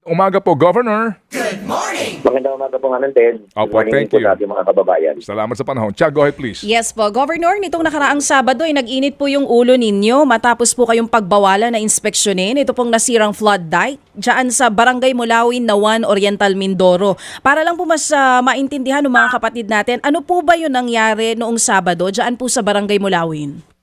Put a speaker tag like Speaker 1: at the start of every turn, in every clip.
Speaker 1: Umaga po, Governor.
Speaker 2: Magandang umaga po nga Ted.
Speaker 1: Opo, thank
Speaker 2: po
Speaker 1: you.
Speaker 2: sa ating mga kababayan.
Speaker 1: Salamat sa panahon. Tiago, go ahead please.
Speaker 3: Yes po, Governor, nitong nakaraang Sabado ay nag-init po yung ulo ninyo matapos po kayong pagbawalan na inspeksyonin. Ito pong nasirang flood dike dyan sa Barangay Mulawin, Nawan, Oriental, Mindoro. Para lang po mas maintindihan ng mga kapatid natin, ano po ba yung nangyari noong Sabado dyan po sa Barangay Mulawin?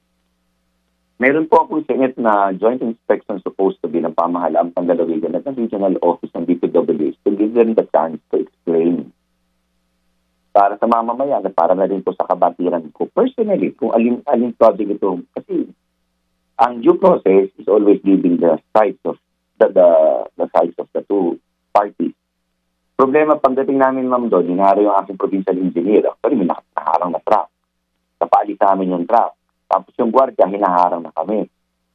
Speaker 2: Meron po akong singit na joint inspection supposed to be ng pamahalaang panggalawigan at ng regional office ng DPWH to give them the chance to explain para sa mamamayan at para na rin po sa kabatiran ko personally kung alin project ito. Kasi ang due process is always giving the sides of the sides of the two parties. Problema pagdating namin ma'am doon, hinaro yung aking provincial engineer. Actually, may nakaharang na truck. Napaalis sa amin yung truck. Tapos yung gwardiya, hinaharang na kami.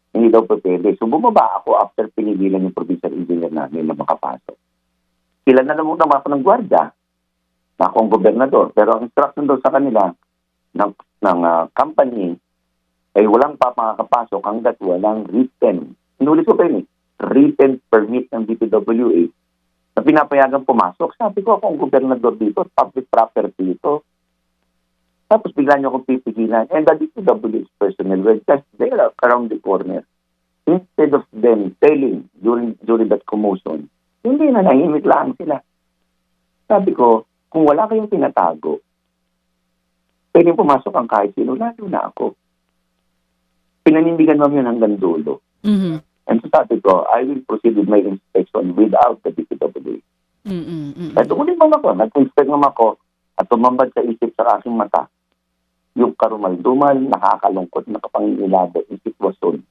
Speaker 2: Hindi daw po pwede. So bumaba ako after pinigilan yung provincial engineer namin na makapasok. Sila na lang ako ng gwardiya na akong gobernador. Pero ang instruction daw sa kanila ng company ay walang makakapasok hanggat walang written. Inulit ko pa yun written permit ng DPWH na pinapayagan pumasok. Sabi ko akong gobernador dito, public property ito. Tapos bigla niyo akong pipigilan. And the DPWH personnel were just there around the corner. Instead of them telling during that commotion, hindi na nahimik lang sila. Sabi ko, kung wala kayong tinatago, pwedeng pumasok ang kahit sino, lalo na ako. Pinanindigan mo yun hanggang dulo.
Speaker 3: Mm-hmm.
Speaker 2: And so sabi ko, I will proceed with my inspection without the DPWH. At tumunin mo ako, nag-inspect naman ako at tumambad sa isip sa aking mata yung karumal-dumal, nakakalungkot, nakapangingilabot yung sitwasyon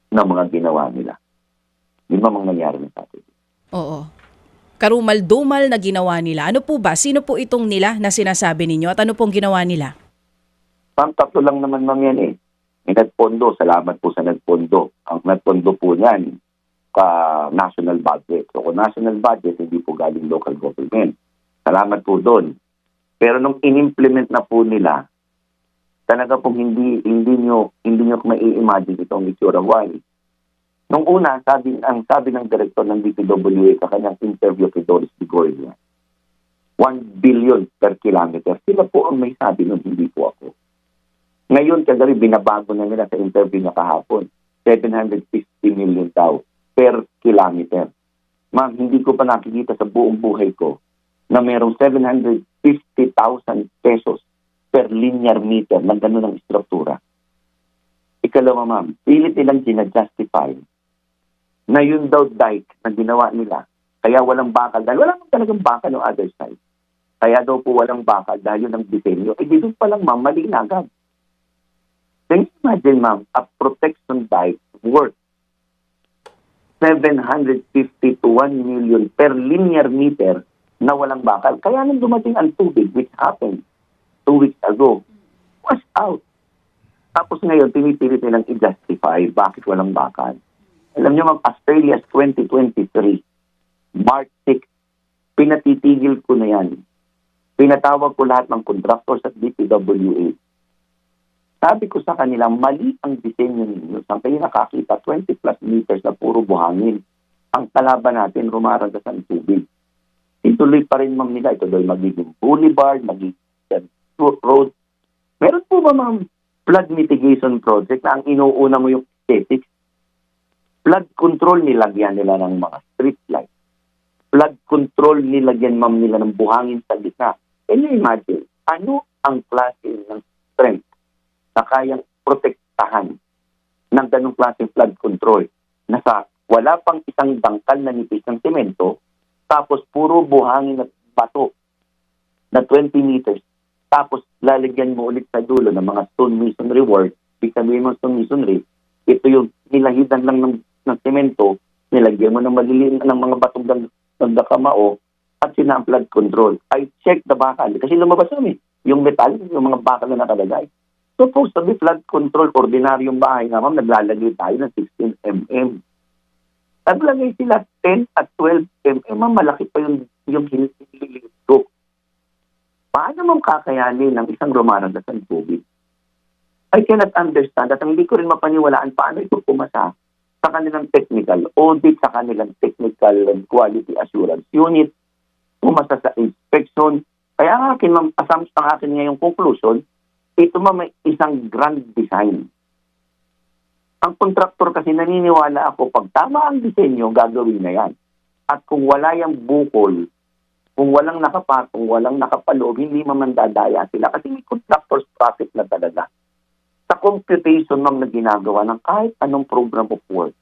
Speaker 2: ng mga ginawa nila. Di ba mga nangyari na sa atin?
Speaker 3: Oo. Karumal-dumal na ginawa nila. Ano po ba? Sino po itong nila na sinasabi ninyo at ano pong ginawa nila?
Speaker 2: Ma'am, tatlo lang naman ma'am yan eh. May nagpondo, salamat po sa nagpondo. Ang nagpondo po niyan, national budget. So kung national budget, hindi po galing local government. Salamat po doon. Pero nung in-implement na po nila, talaga pong hindi nyo mai-imagine itong itsura. Why? Nung una, ang sabi ng direktor ng DPWA sa kanyang interview kay Doris Bigoria, 1 billion per kilometer. Sila po ang may sabi nun, hindi po ako. Ngayon, kagabi, binabago na nila sa interview na kahapon. 750 million daw per kilometer. Ma'am, hindi ko pa nakikita sa buong buhay ko na mayroong 750,000 pesos per linear meter ng gano'n ng struktura. Ikalawa, ma'am, pilit nilang ginajustify na yun daw dike na ginawa nila. Kaya walang bakal. Dahil wala naman talagang bakal yung other side. Kaya daw po walang bakal dahil yun ang disenyo. Eh, di doon pa lang, ma'am, mali na agad. Can you imagine, ma'am, a protection dike worth 750 to 1 million per linear meter na walang bakal. Kaya nung dumating ang tubig, which happened 2 weeks ago, was out. Tapos ngayon, pinipilit nilang i-justify bakit walang bakal. Alam niyo, ma'am, as early as 2023, March 6, pinatitigil ko na yan. Pinatawag ko lahat ng contractors at DPWA. Sabi ko sa kanila, mali ang disenyo ninyo. Saan kayo nakakita 20 plus meters na puro buhangin. Ang kalaban natin, rumaragas ang tubig. Ituloy pa rin, ma'am, nila. Ito daw magiging boulevard, magiging road. Meron po ba, ma'am, flood mitigation project na ang inuuna mo yung aesthetics? Flood control, nilagyan nila ng mga street lights. Flood control, nilagyan, ma'am, nila ng buhangin sa gitna. Can you imagine, ano ang klase ng strength na kayang protektahan ng ganong klase flood control? Nasa wala pang isang dangkal na nipis ng semento, tapos puro buhangin at bato na 20 meters. Tapos lalagyan mo ulit sa dulo ng mga stone masonry work. Ibig sabihin mo stone masonry, ito yung nilahidan lang ng semento, nilagyan mo ng maliliit ng mga batong nagdakamao at sina ang flood control. I check the bakal. Kasi lumabas namin yung metal, yung mga bakal na nakalagay. Supposed to be flood control, ordinaryong bahay nga, ma'am, naglalagay tayo ng 16 mm. Naglagay sila 10 at 12 mm, ma'am, malaki pa yung hinililit ko. Paano mong kakayanin ng isang rumaragas ng tubig? I cannot understand at hindi ko rin mapaniwalaan paano ito pumasa sa kanilang technical audit, sa kanilang technical and quality assurance unit, pumasa sa inspection. Kaya ang akin, ang akin ngayong conclusion, ito may isang grand design. Ang kontraktor kasi naniniwala ako, pag tama ang disenyo, gagawin na yan. At kung wala yung bukol, kung walang nakapatong, walang nakapaloob, hindi mamandadaya sila. Kasi may contractor's profit na talaga. Sa computation ng ginagawa ng kahit anong program of work,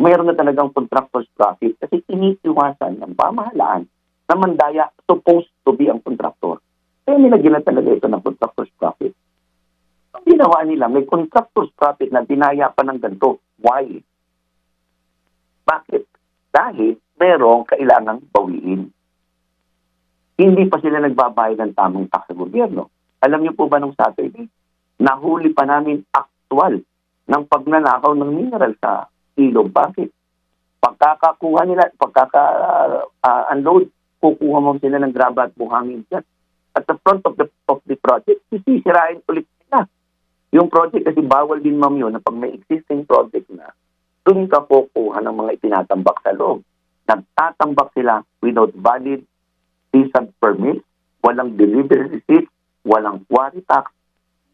Speaker 2: mayroon na talagang contractor's profit kasi iniiwasan ng pamahalaan na mandaya supposed to be ang contractor. Kaya nilagyan na talaga ito ng contractor's profit. Ang ginawa nila, may contractor's profit na dinaya pa ng ganito. Why? Bakit? Dahil merong kailangang bawiin. Hindi pa sila nagbabayad ng tamang tax sa gobyerno. Alam niyo po ba nung Saturday, nahuli pa namin actual ng pagnanakaw ng mineral sa ilog. Bakit? Pagkakakuha nila, pagkaka-unload, kukuha mo sila ng graba at buhangin dyan. At the front of the project, sisirain ulit nila. Yung project kasi bawal din ma'am yun na pag may existing project na, doon ka kukuha ng mga itinatambak sa loob. Nagtatambak sila without valid visa permit, walang delivery receipt, walang quarry tax.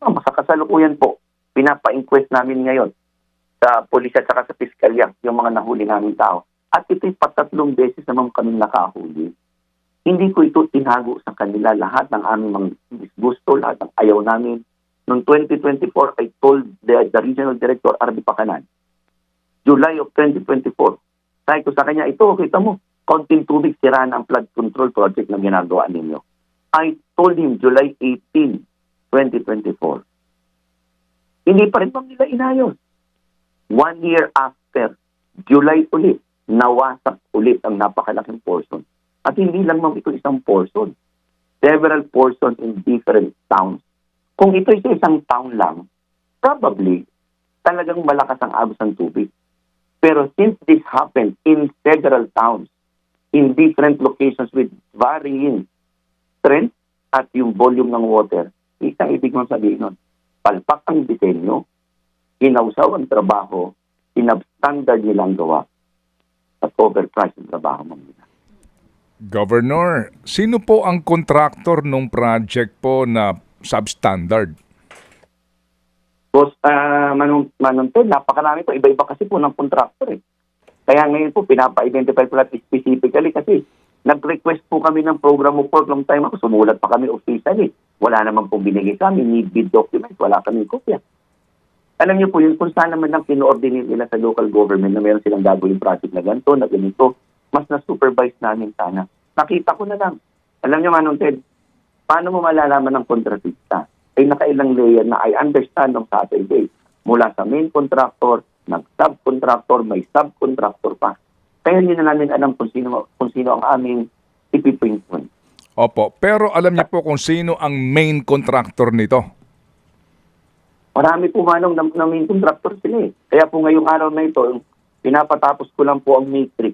Speaker 2: Sa kasalukuyan po, pinapa-inquest namin ngayon sa pulisya at sa piskalya yung mga nahuli namin tao. At ito'y 3 beses naman kami nakahuli. Hindi ko ito tinago sa kanila lahat ng aming mga disgusto, lahat ng ayaw namin. Noong 2024, I told the Regional Director, R.B. Pacanan, July of 2024, sabi ko sa kanya, ito, kita mo, konting tubig sira na ang flood control project na ginagawa ninyo. I told him July 18, 2024. Hindi pa rin nila inayos. 1 year after, July ulit, nawasak ulit ang napakalaking portion. At hindi lang mang ito isang portion. Several portions in different towns. Kung ito sa isang town lang, probably, talagang malakas ang agos ng tubig. Pero since this happened in several towns, in different locations with varying strength at yung volume ng water, isang ibig mong sabihin nun, palpak ang disenyo, hinausaw ang trabaho, sinabstandard nilang gawa, at overpriced ang trabaho mo nila.
Speaker 1: Governor, sino po ang contractor nung project po na substandard?
Speaker 2: Boss, Manong Ted, napakarami po. Iba-iba kasi po ng contractor eh. Kaya ngayon po, pinapa-identify ko natin specifically kasi nag-request po kami ng program of work long time ako. Sumulat pa kami officially. Wala naman po binigay kami. Need bid document. Wala kami kopya. Alam niyo po yun, kung saan naman lang kino-ordinate nila sa local government na meron silang gagawin project na ganito, na ganito, mas na-supervise namin sana. Nakita ko na lang. Alam niyo, Manong Ted, paano mo malalaman ng kontratista? Ay nakailang layer na I understand ng Saturday. Mula sa main contractor, nag-subcontractor, may subcontractor pa. Kaya hindi na namin alam kung sino ang aming ipipinpoint.
Speaker 1: Opo, pero alam niyo po kung sino ang main contractor nito?
Speaker 2: Marami po manong na main contractor sila eh. Kaya po ngayong araw na ito, pinapatapos ko lang po ang matrix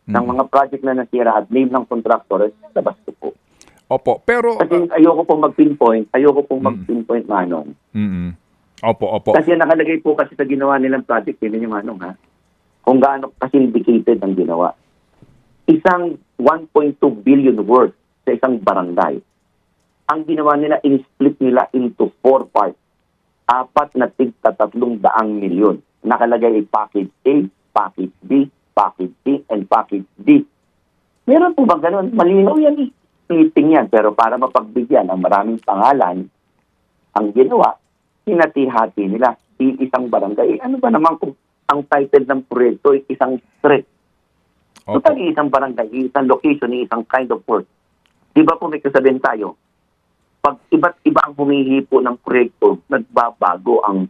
Speaker 2: ng mga project na nasira at name ng contractor. Labas ko po.
Speaker 1: Opo, pero...
Speaker 2: Kasi ayoko pong mag-pinpoint. Mag-pinpoint, Manong.
Speaker 1: Opo.
Speaker 2: Kasi nakalagay po kasi sa ginawa nilang project, yun yung Manong, ha? Kung gaano ka-syndicated ang ginawa. Isang 1.2 billion worth sa isang barangay. Ang ginawa nila, in-split nila into 4 parts. 4 na tig-300 milyon. Nakalagay ay package A, package B, package C, and package D. Meron po ba ganun? Malinaw yan eh. Splitting yan, pero para mapagbigyan ng maraming pangalan, ang ginawa, hinati-hati nila isang barangay. Ano ba naman kung ang title ng proyekto ay isang street? So, isang barangay, isang location, isang kind of work. Di ba po may kasabihin tayo, pag iba't iba ang humihipo ng proyekto, nagbabago ang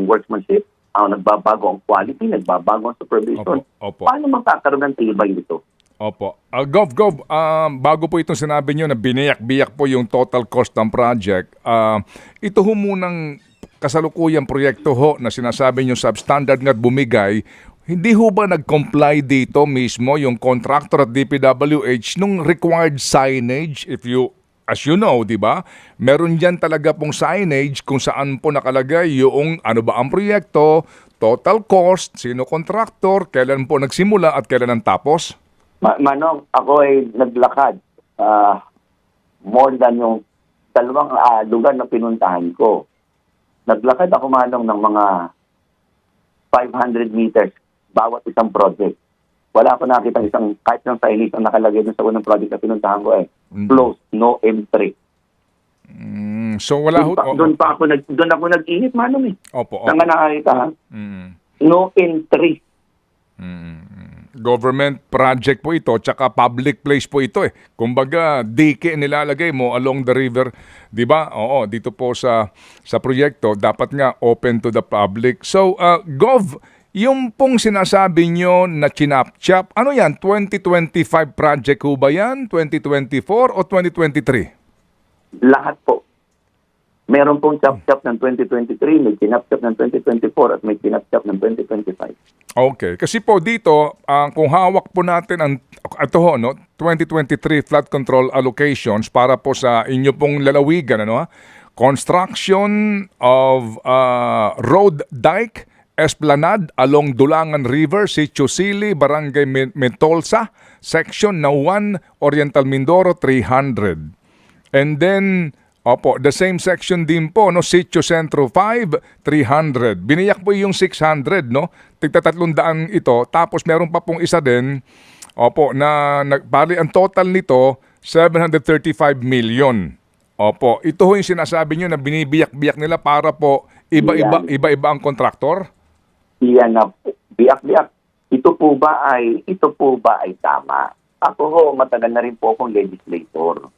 Speaker 2: workmanship, nagbabago ang quality, nagbabago ang supervision.
Speaker 1: Opo.
Speaker 2: Paano magkakaroon ng tibay ito?
Speaker 1: Opo. Gov, bago po itong sinabi nyo na biniyak-biyak po yung total cost ng project, ito ho munang kasalukuyang proyekto ho na sinasabi nyo substandard nga't bumigay, hindi ho ba nag-comply dito mismo yung contractor at DPWH nung required signage? As you know, di ba? Meron dyan talaga pong signage kung saan po nakalagay yung ano ba ang proyekto, total cost, sino contractor, kailan po nagsimula at kailan ang tapos?
Speaker 2: Manong, ako ay naglakad more than yung dalawang lugar na pinuntahan ko. Naglakad ako, Manong, ng mga 500 meters bawat isang project. Wala ako nakita kahit ng Chinese ang nakalagay dun sa unang project na pinuntahan ko closed, no entry.
Speaker 1: So wala ho...
Speaker 2: Doon ako nag-init, Manong eh.
Speaker 1: Opo.
Speaker 2: Saan nga nakakita, ha? No entry.
Speaker 1: Government project po ito, tsaka public place po ito eh. Kumbaga, dike nilalagay mo along the river, 'di ba? Oo, dito po sa proyekto dapat nga open to the public. So, Gov, yung pong sinasabi nyo na chinap-chap, ano yan? 2025 project ho ba yan? 2024 o 2023?
Speaker 2: Lahat po. Meron pong chap-chap ng 2023, may chinap-chap ng 2024 at may chinap-chap ng 2025.
Speaker 1: Okay. Kasi po dito, kung hawak po natin ang 2023 flood control allocations para po sa inyo pong lalawigan, construction of road dike, esplanade along Dulangan River, Sitio Sili, Barangay Mentolsa, section na 1, Oriental Mindoro, 300. And then, the same section din po, Sitio Centro 5, 300. Biniyak po yung 600, Tigta 300 ito. Tapos meron pa pong isa din, bali ang total nito, 735 million. Ito ho yung sinasabi nyo na binibiyak-biyak nila para po iba-iba ang kontraktor?
Speaker 2: Iyan na po. Biyak-biyak. Ito po ba ay tama? Ako ho, matagal na rin po akong legislator.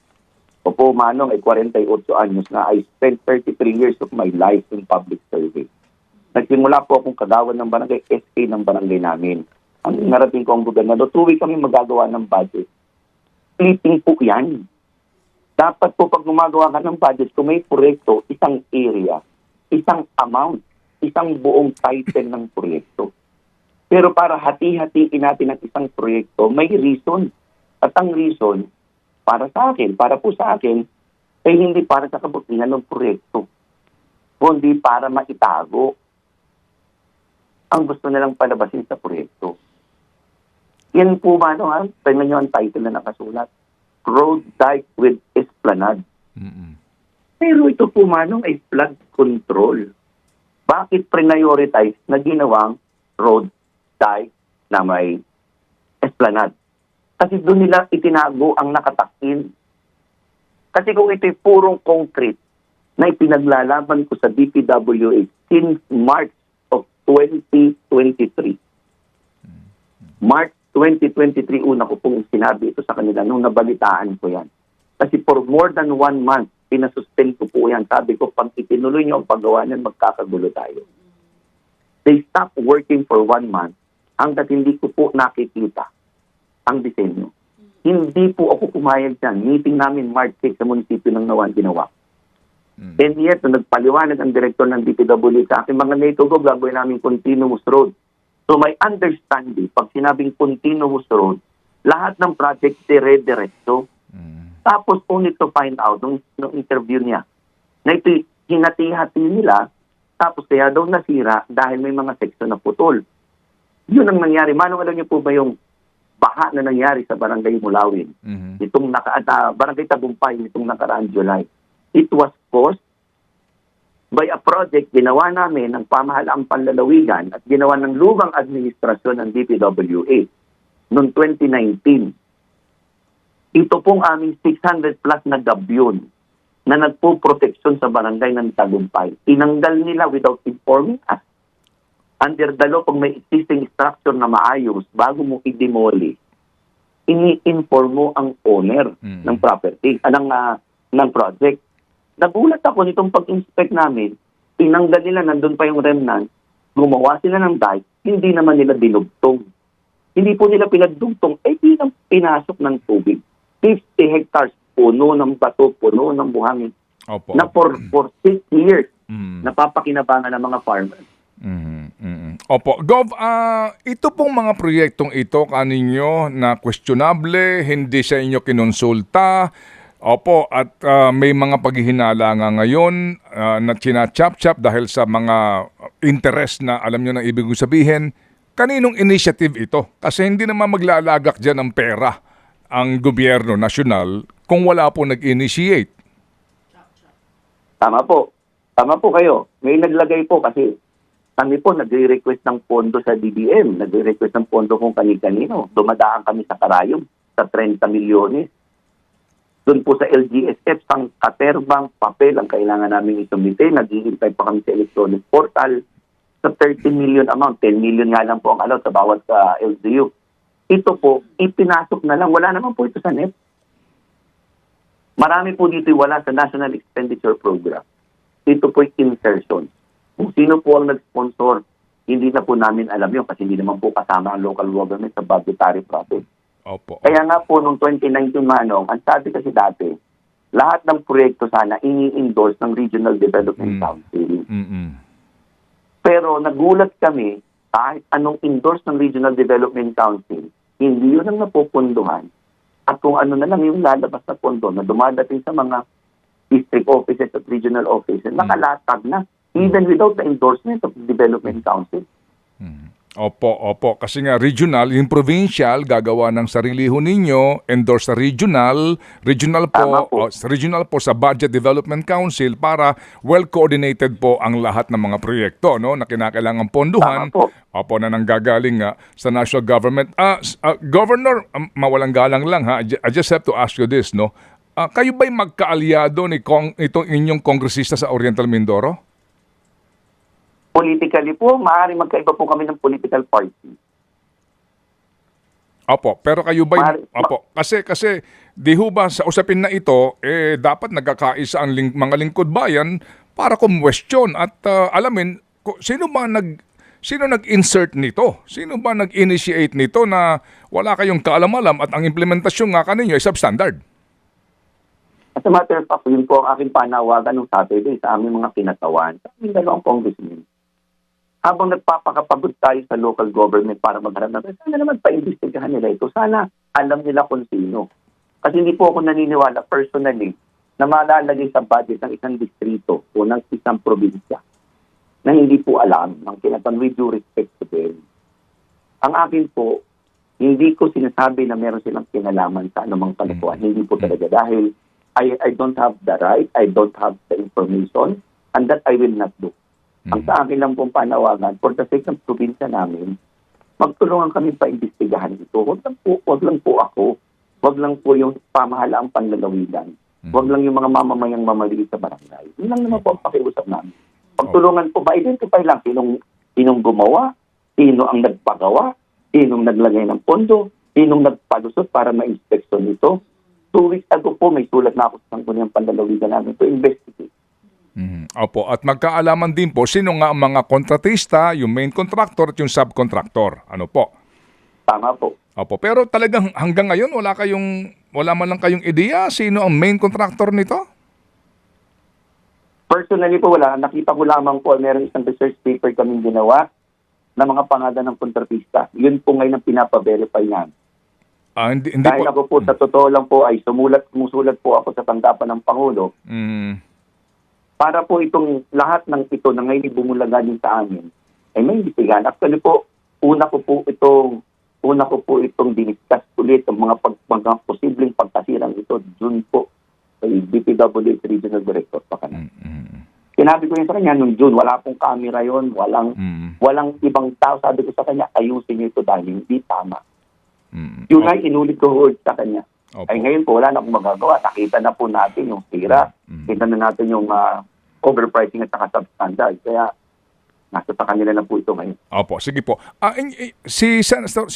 Speaker 2: Opo, Manong, ay 48 anyos na. I spent 33 years of my life in public service. Nagsimula po akong kagawan ng barangay, SK ng barangay namin. Ang narating ko ang gobernador, 2 weeks kami magagawa ng budget. Splitting po yan. Dapat po pag gumagawa ka ng budget, kung may proyekto, isang area, isang amount, isang buong title ng proyekto. Pero para hati-hatiin natin ang isang proyekto, may reason. At ang reason, para po sa akin, ay hindi para sa kabutihan ng proyekto, kundi para maitago ang gusto nilang palabasin sa proyekto. Yan po ba, tingnan nyo ang title na nakasulat, Road Dike with Esplanade. Pero ito po, Manong, ay flood control. Bakit prioritize na ginawang road dike na may esplanade? Kasi doon nila itinago ang nakatakin. Kasi kung ito'y purong concrete na ipinaglalaban ko sa DPWH since March of 2023. March 2023, una ko pong sinabi ito sa kanila nung nabalitaan ko yan. Kasi for more than 1 month, pinasuspend ko po yan. Sabi ko, pag itinuloy nyo ang paggawa niyan, magkakagulo tayo. They stopped working for 1 month hanggat hindi ko po nakikita ang disenyo. Hindi po ako pumayag dyan. Meeting namin March 6 sa munisipyo ng Nawan ginawa. And yet, nagpaliwanag ang direktor ng DPW sa akin, mga NATO go, gagawin namin continuous road. So may understanding, pag sinabing continuous road, lahat ng project dire-diretso. Tapos only to find out, nung interview niya, na ito hinati-hati nila, tapos kaya daw nasira dahil may mga section na putol. Yun ang nangyari. Manong, alam niyo po ba yung baha na nangyari sa Barangay Mulawin? Itong Barangay Tagumpay, itong nakaraang July. It was caused by a project ginawa namin ng pamahalaang panlalawigan at ginawa ng lumang administrasyon ng DPWA noong 2019. Ito pong aming 600 plus na gabyon na nagpo-proteksyon sa barangay ng Tagumpay. Tinanggal nila without informing us. Under the law, pag may existing structure na maayos, bago mo i-demolish, ini-inform mo ang owner ng property, ng project. Nagulat ako nitong pag-inspect namin, tinanggal nila, nandun pa yung remnant, gumawa sila ng dike, hindi naman nila dinugtong. Hindi po nila pinagdugtong, di nang pinasok ng tubig. 50 hectares, puno ng bato, puno ng buhangin, na for 6 years, napapakinabangan ng mga farmers.
Speaker 1: Opo. Gov, ito pong mga proyektong ito kaninyo na questionable, hindi sa inyo kinonsulta, Opo, at may mga paghihinala nga ngayon na china-chop-chop dahil sa mga interest na alam nyo na ibig kong sabihin. Kaninong initiative ito? Kasi hindi naman maglalagak dyan ng pera ang gobyerno nasyonal kung wala po nag-initiate.
Speaker 2: Tama po. Tama po kayo. May naglagay po kasi kami po nagre-request ng pondo sa DBM, nagre-request ng pondo kung kani-kanino. Dumadaan kami sa karayom sa 30 milyones. Doon po sa LGSF, sang katerbang papel ang kailangan namin isumite. Naghihintay pa kami sa electronic portal sa 30 million amount. 10 million nga lang po ang allowed sa bawat LGU. Ito po, ipinasok na lang. Wala naman po ito sa NEP. Marami po dito wala sa National Expenditure Program. Ito po insertion. Kung sino po ang nag-sponsor, hindi na po namin alam yun kasi hindi naman po kasama ang local government sa budgetary process.
Speaker 1: Opo.
Speaker 2: Kaya nga po noong 2019 Manong, ang sabi kasi dati, lahat ng proyekto sana ini-endorse ng Regional Development Council. Pero nagulat kami, kahit anong endorse ng Regional Development Council, hindi yun ang napupunduhan. At kung ano na lang yung lalabas na pondo na dumadating sa mga district offices at regional offices, nakalatag na, even without the endorsement of the Development Council.
Speaker 1: Opo. Kasi nga regional, yung provincial, gagawa ng sarili ho ninyo, endorse sa regional
Speaker 2: Tama
Speaker 1: po,
Speaker 2: po.
Speaker 1: regional po sa Budget Development Council para well-coordinated po ang lahat ng mga proyekto no, na kinakailangan ponduhan.
Speaker 2: Tama po.
Speaker 1: Opo, na nanggagaling nga sa national government. Governor, mawalang galang lang ha, I just have to ask you this, no? Kayo ba'y magkaalyado ni itong inyong kongresista sa Oriental Mindoro?
Speaker 2: Politically po, maaaring magkaiba po kami ng political party.
Speaker 1: Opo, pero kayo ba
Speaker 2: Opo.
Speaker 1: kasi di ho ba sa usapin na ito dapat nagkakaisa ang mga lingkod bayan para kumwestiyon at alamin sino nag-insert nito? Sino ba nag-initiate nito na wala kayong kaalam-alam at ang implementasyon nga kaninyo ay substandard?
Speaker 2: As a matter of fact, yun po ang aking panawagan ng Saturday sa aming mga kinatawan, sa aming dalawang congressmen. Habang nagpapakapagod tayo sa local government para magharap natin, sana naman pa-imbestigahan nila ito. Sana alam nila kung sino. Kasi hindi po ako naniniwala personally na malalagay sa budget ng isang distrito o ng isang probinsya na hindi po alam ng kinatan with due respect to them. Ang akin po, hindi ko sinasabi na meron silang kinalaman sa anumang kalokohan. Hindi po talaga dahil I don't have the right, I don't have the information, and that I will not do. Ang sa akin lang pong panawagan, for the sake ng probinsya namin, magtulungan kami pa-imbestigahan ito. Wag lang po ako, wag lang po yung pamahalaang panlalawigan, wag lang yung mga mamamayang mamaliit sa barangay. Yun lang naman po ang pakiusap namin. Pagtulungan po, ma-identify lang sinong gumawa, sino ang nagpagawa, sinong naglagay ng pondo, sinong nagpalusot para ma-inspeksyon ito. 2 weeks ago po, may sulat na ako sa Sangguniang Panlalawigan namin to investigate.
Speaker 1: Opo, at magkaalaman din po sino nga ang mga kontratista, yung main contractor at yung subcontractor. Ano po?
Speaker 2: Tama po.
Speaker 1: Opo, pero talagang hanggang ngayon wala man lang kayong ideya sino ang main contractor nito?
Speaker 2: Personally po wala. Nakita ko lamang po, meron isang research paper kaming ginawa na mga pangalan ng kontratista. Yun po ngayon ang pinapa-verify niyan.
Speaker 1: Hindi
Speaker 2: Dahil
Speaker 1: po.
Speaker 2: ako po, sa totoo lang po, ay sumusulat po ako sa tanggapan ng Pangulo para po itong lahat ng ito na ngayon bumulaga din sa amin ay may imbestigahan. Actually po, una ko po itong diniscuss ulit ang mga posibleng pagkasirang ito June po kay DPWH Regional Director pa kanina. Sinabi ko yun sa kanya noong June, wala pong camera yon, walang ibang tao. Sabi ko sa kanya, ayusin niyo ito dahil hindi tama. Yun ay inulit ko sa kanya.
Speaker 1: Opo.
Speaker 2: Ay ngayon po, wala na akong magagawa. Nakita na po natin yung sira. Kita na natin yung overpricing at saka substandard. Kaya nasa sa kanila na po ito ngayon.
Speaker 1: Opo, sige po. Si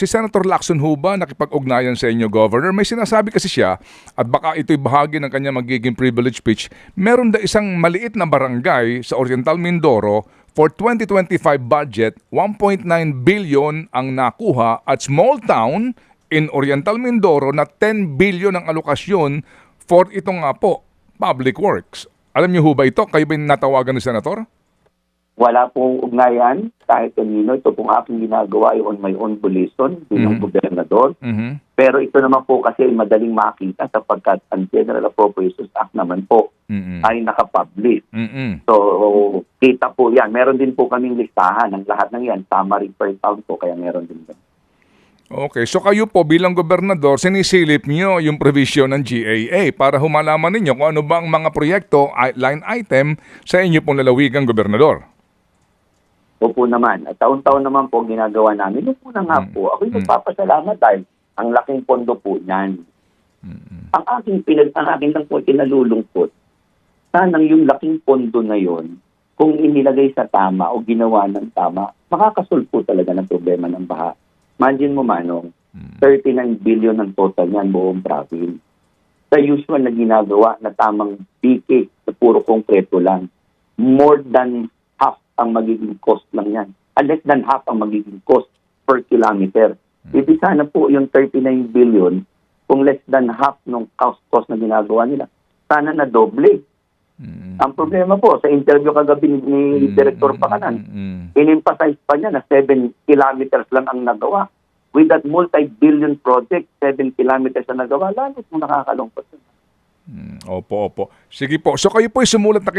Speaker 1: Senator Lacson ho ba nakipag-ugnayan sa inyo, Governor? May sinasabi kasi siya, at baka ito'y bahagi ng kanya magiging privilege speech, meron da isang maliit na barangay sa Oriental Mindoro for 2025 budget, 1.9 billion ang nakuha at small town in Oriental Mindoro na 10 billion ang alokasyon for itong nga po, public works. Alam niyo ho ba ito? Kayo ba yung natawagan ni Senator?
Speaker 2: Wala pong ugnayan kahit kanino. Ito pong aking ginagawa ay on my own volition bilang gobernador.
Speaker 1: Mhm.
Speaker 2: Pero ito naman po kasi ay madaling makita sapagkat ang General Appropriations Act naman po
Speaker 1: Mhm.
Speaker 2: ay nakapublish.
Speaker 1: Mhm.
Speaker 2: So, kita po yan. Meron din po kaming listahan ng lahat ng yan. Summary per town po, kaya meron din.
Speaker 1: Okay, so kayo po bilang gobernador, sinisilip niyo yung provision ng GAA para humalaman ninyo kung ano ba ang mga proyekto, line item sa inyo pong lalawigang gobernador.
Speaker 2: Opo naman. At taon-taon naman po ginagawa namin. Opo na nga po. Ako'y magpapasalamat dahil ang laking pondo po niyan. Ang aking lang po kinalulungkot, sanang yung laking pondo na yon, kung inilagay sa tama o ginawa ng tama, makakasulpo talaga ng problema ng baha. Imagine mo, Manong, 39 billion ang total niyan buong province. Sa usual na ginagawa na tamang PK na puro konkreto lang, more than half ang magiging cost lang yan. Less than half ang magiging cost per kilometer. Ibig sana po yung 39 billion, kung less than half ng cost na ginagawa nila, sana na doble. Ang problema po, sa interview kagabi ni Director Pakanan, in-emphasize pa niya na 7 kilometers lang ang nagawa. With that multi-billion project, 7 kilometers na nagawa, lalo kung nakakalungkot.
Speaker 1: Opo. Sige po. So kayo po ay sumulat na